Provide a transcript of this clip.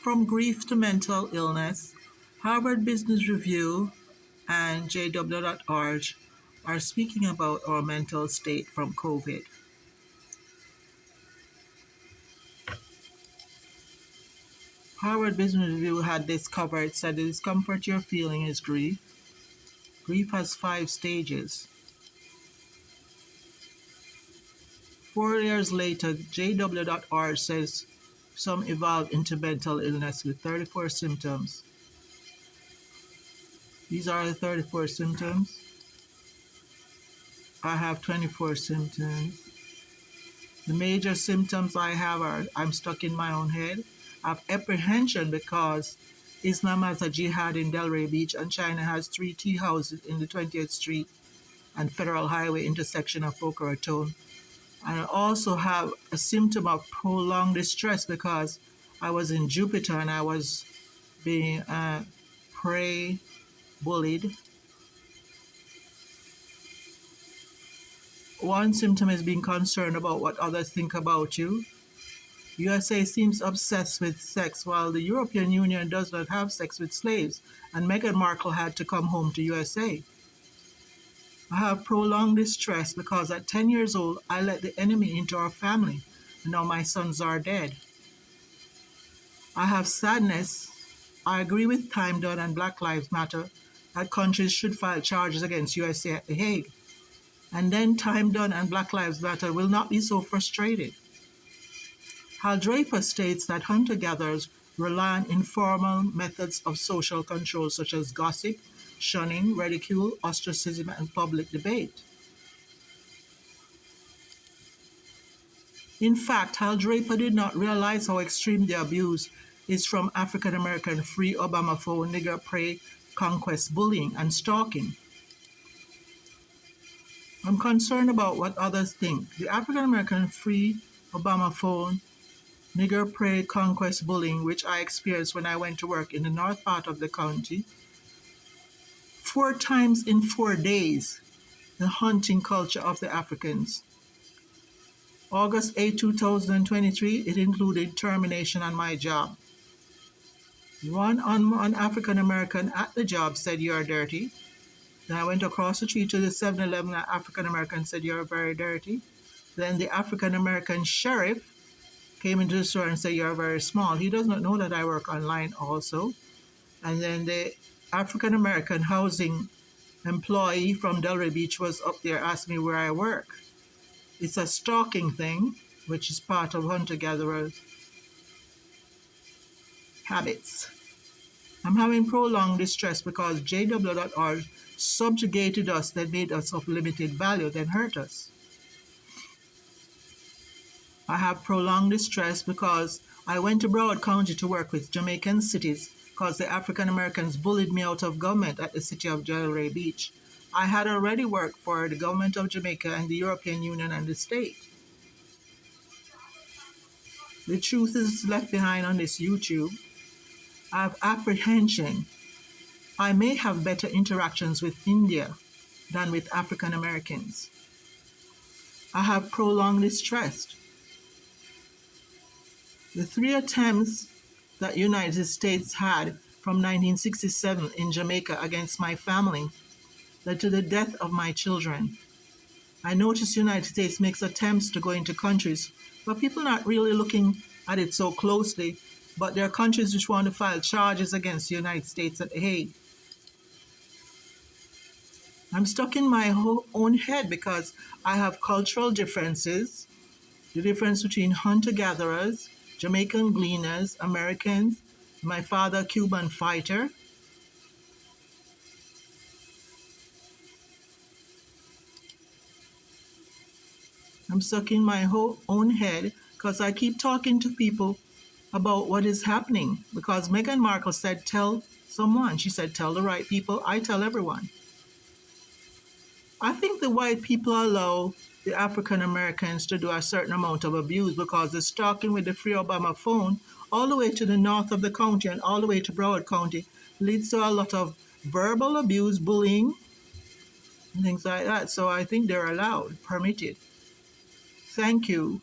From grief to mental illness, Harvard Business Review and JW.org are speaking about our mental state from COVID. Harvard Business Review had this cover. It said the discomfort you're feeling is grief. Grief has 5 stages. 4 years later, JW.org says some evolved into mental illness with 34 symptoms. These are the 34 symptoms. I have 24 symptoms. The major symptoms I have are I'm stuck in my own head. I have apprehension because Islam has a jihad in Delray Beach and China has 3 tea houses in the 20th Street and Federal Highway intersection of Boca Raton. And I also have a symptom of prolonged distress because I was in Jupiter and I was being prey bullied. One symptom is being concerned about what others think about you. USA seems obsessed with sex while the European Union does not have sex with slaves, and Meghan Markle had to come home to USA. I have prolonged distress because at 10 years old, I let the enemy into our family, and now my sons are dead. I have sadness. I agree with Time Done and Black Lives Matter that countries should file charges against USA at The Hague. And then Time Done and Black Lives Matter will not be so frustrated. Hal Draper states that hunter-gatherers rely on informal methods of social control such as gossip, shunning, ridicule, ostracism, and public debate. In fact, Hal Draper did not realize how extreme the abuse is from African-American free Obamophone, nigger prey, conquest bullying, and stalking. I'm concerned about what others think. The African-American free Obamophone, nigger prey, conquest bullying, which I experienced when I went to work in the north part of the county, 4 times in 4 days, the hunting culture of the Africans. August 8, 2023, it included termination on my job. One African-American at the job said, "You're dirty." Then I went across the street to the 7-Eleven, an African-American said, "You're very dirty." Then the African-American sheriff came into the store and said, "You're very small." He does not know that I work online also. And then the African-American housing employee from Delray Beach was up there asking me where I work. It's a stalking thing, which is part of hunter-gatherers' habits. I'm having prolonged distress because JW.org subjugated us, that made us of limited value, then hurt us. I have prolonged distress because I went to Broward County to work with Jamaican cities because the African Americans bullied me out of government at the city of Delray Beach. I had already worked for the government of Jamaica and the European Union and the state. The truth is left behind on this YouTube. I have apprehension. I may have better interactions with India than with African Americans. I have prolonged distress. The 3 attempts that the United States had from 1967 in Jamaica against my family led to the death of my children. I noticed the United States makes attempts to go into countries, but people are not really looking at it so closely, but there are countries which want to file charges against the United States at The Hague. I'm stuck in my own head because I have cultural differences, the difference between hunter-gatherers, Jamaican gleaners, Americans, my father, Cuban fighter. I'm stuck in my own head because I keep talking to people about what is happening. Because Meghan Markle said, tell someone. She said, tell the right people. I tell everyone. I think the white people allow the African Americans to do a certain amount of abuse because they're stalking with the free Obamophone all the way to the north of the county and all the way to Broward County leads to a lot of verbal abuse, bullying, and things like that. So I think they're allowed, permitted. Thank you.